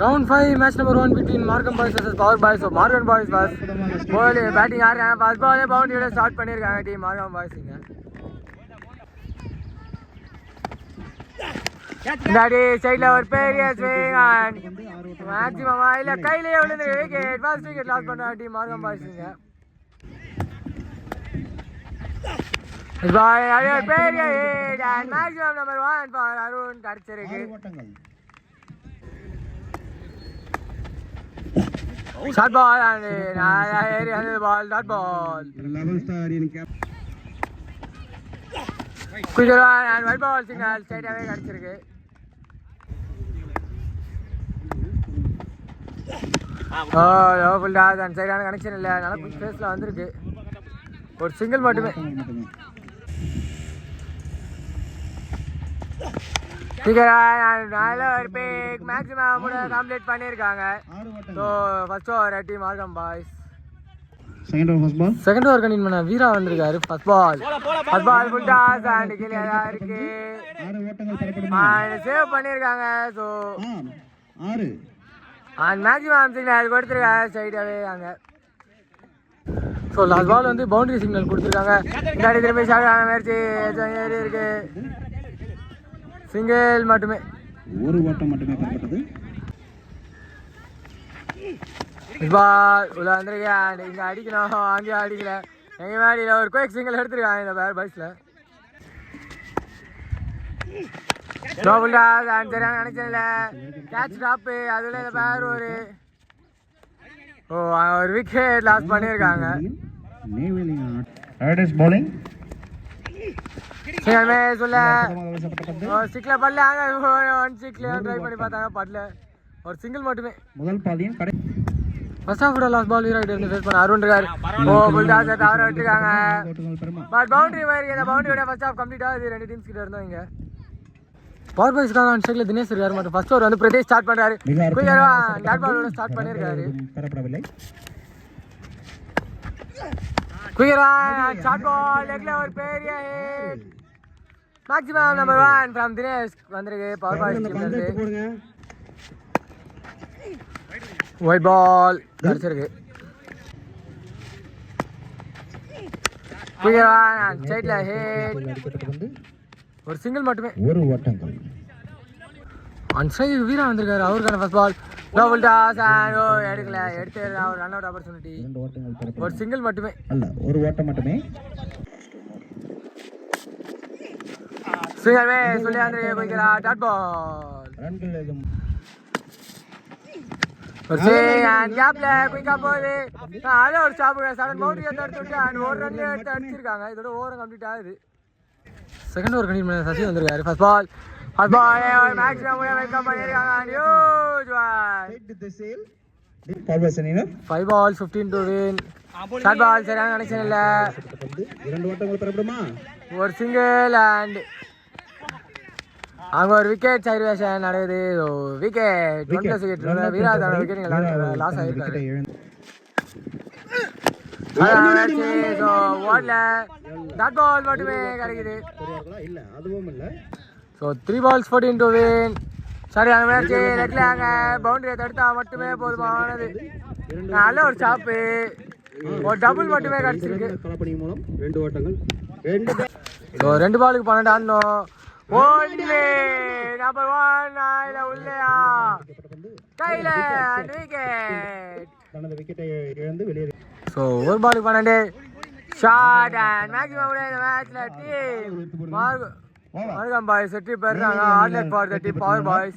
Round 5, match number 1 between Markham Boys versus Power Boys. So Markham Boys was batting ஆடுறாங்க. First பாலே பவுண்டரியோட start பண்ணியிருக்காங்க team Markham Boys இங்க. முன்னாடி சைடில் ஒரு பெரிய ஸ்விங் அண்ட் மேக்ஸிமம் இல்லை கையிலேயே விழுந்து விக்கெட். ஃபர்ஸ்ட் விக்கெட் லாஸ் பண்ணுறாங்க டீம் Markham Boys இங்க. பெரிய hit and maximum number 1 for Arun கிடைச்சிருக்கு. Shot ball and area the ball, dot ball. Level star in cap. Quick run and white ball signal straight away கடிச்சிருக்கு. Full toss and சரியான connection இல்லை, நல்லா quick ஃபேஸில் வந்திருக்கு. ஒரு சிங்கிள் மட்டுமே. நல்ல ஒரு பிக் மேக்ஸிமம் கம்ப்ளீட் பண்ணியிருக்காங்க. So first over team Markham Boys. Second over continue பண்ண வீரா வந்திருக்காரு. First ball full toss and கீழே இருக்கு சேவ் பண்ணியிருக்காங்க. ஸோ அண்ட் மேக்ஸிமம் சிக்னல் கொடுத்துருக்காங்க சைடாகவே அங்கே. ஸோ லாஸ்ட் பால் வந்து பவுண்டரி சிக்னல் கொடுத்துருக்காங்க. முன்னாடி திரும்பி ஷாட் ஆன முயற்சி ஏறி இருக்கு. சிங்கிள் மட்டுமே, ஒரு ஓட்டம் மட்டுமே பெறப்பட்டது. பால் உள்ள வந்திருக்கேன். இங்கே அடிக்கணும், அங்கேயும் அடிக்கல. எங்கள் மேடியில் ஒரு குயிக் சிங்கிள் எடுத்துருக்காங்க இந்த பேர் பாய்ஸில். சரியான நினைச்சேன் இல்லை, கேட்ச் ட்ராப்பு அதில் இந்த பேர் ஒரு விக்கெட் லாஸ் பண்ணியிருக்காங்க. சொல்ல ஸ்டிக்ல படல, ஒன் ஸ்டிக்ல ட்ரை பண்ணி பார்த்தாங்க படல, ஒரு சிங்கிள் மட்டுமே. முதல் பாதியும் ஃபர்ஸ்ட் ஹாஃபோட லாஸ்ட் பால் வீரா கிட்ட இருந்து ஃபேஸ் பண்ண அருண் இருக்காரு. ஃபுல் டாஸ் தவற விட்டுருக்காங்க. பட் பவுண்டரி மாதிரி இந்த பவுண்டரியோட ஃபர்ஸ்ட் ஹாஃப் கம்ப்ளீட் ஆகுது ரெண்டு டீம்ஸ் கிட்ட இருந்தோம். இங்க பவர் பாய்ஸ்க்காக ஆன் ஸ்ட்ரைக்ல தினேஷ் இருக்காரு. மட்டும் ஃபர்ஸ்ட் ஓவர் வந்து பிரதேஷ் ஸ்டார்ட் பண்றாரு. குயிக்கரா டாட் பாலோட ஸ்டார்ட் பண்ணிருக்காரு. பெறப்படவில்லை. குயிக்கரா ஷாட் பால் லெக்ல ஒரு பெரிய hit. Maximum number 1 from Dinesh வந்திருக்கு பவர் பாய்ஸ் டீம்ல இருந்து. ஒயிட் பால் அடிச்சிருக்கு. குயிக்கரா சைடுல ஹிட், ஒரு சிங்கிள் மட்டுமே, ஒரு ஓட்டங்கள். அன்சைடு வீரா வந்திருக்காரு. அவருக்கான first ball double toss and எடுக்கல, எடுத்து ஒரு ரன் அவுட் ஆப்பர்ச்சுனிட்டி. ஒரு சிங்கிள் மட்டுமே, அல்ல ஒரு ஓட்டம் மட்டுமே. சிங்கல்வே சொல்லி வந்திருக்கு. குயிக்கரா டாட் பால் ரன்கள் ஏதும் ஒரு சிங் அண்ட் கேப்ல குயிக்கா போகுது. அதே ஒரு ஸ்டாப்புங்க. 7 பவுண்டரி எடுத்து விட்டு அண்ட் ஒரு ரன் எடுத்து அடிச்சிருக்காங்க. இதோட ஓவர் கம்ப்ளீட் ஆகுது. செகண்ட் ஓவர் கண்டினியூ பண்ண சசி வந்திருக்காரு. ஃபர்ஸ்ட் பால் மேக்ஸிமம் வெல்கம் பண்ணியிருக்காங்க. Huge one. 5 balls 15 to win. Short ball சரியான கனெக்ஷன் இல்லை, இரண்டு ஓட்டங்கள் பெறப்படுமா, ஒரு சிங்கிள் அண்ட் அங்கே ஒரு விக்கெட் சைடுவேஷன் நடக்குது. விக்கெட் 1+ விக்கெட் வீரா தன்னோட விக்கெட் லாஸ் ஆகிருக்காரு. ஓடல, டாட் பால் மட்டுமே கிடைக்குது. So 3 balls 14 to win. சரி அந்த முயற்சி நெட்லாங்க பவுண்டரியை தடுத்தா மட்டுமே போதுமானது. நல்ல ஒரு சாப்பு, ஒரு டபுள் மட்டுமே கிடைச்சிருக்கு. ஸோ 2 பாலுக்கு 12 ஆடணும். ஒன்லி நம்பர் 1 ஆயில உள்ளயா கையில விக்கெட். ஸோ ஒரு பாலுக்கு 12 ஷாட் அண்ட் மேக்ஸிமம் இந்த மேட்ச்ல டீம் Markham Boys வெற்றி பெறாங்க. All net for the team Power Boys.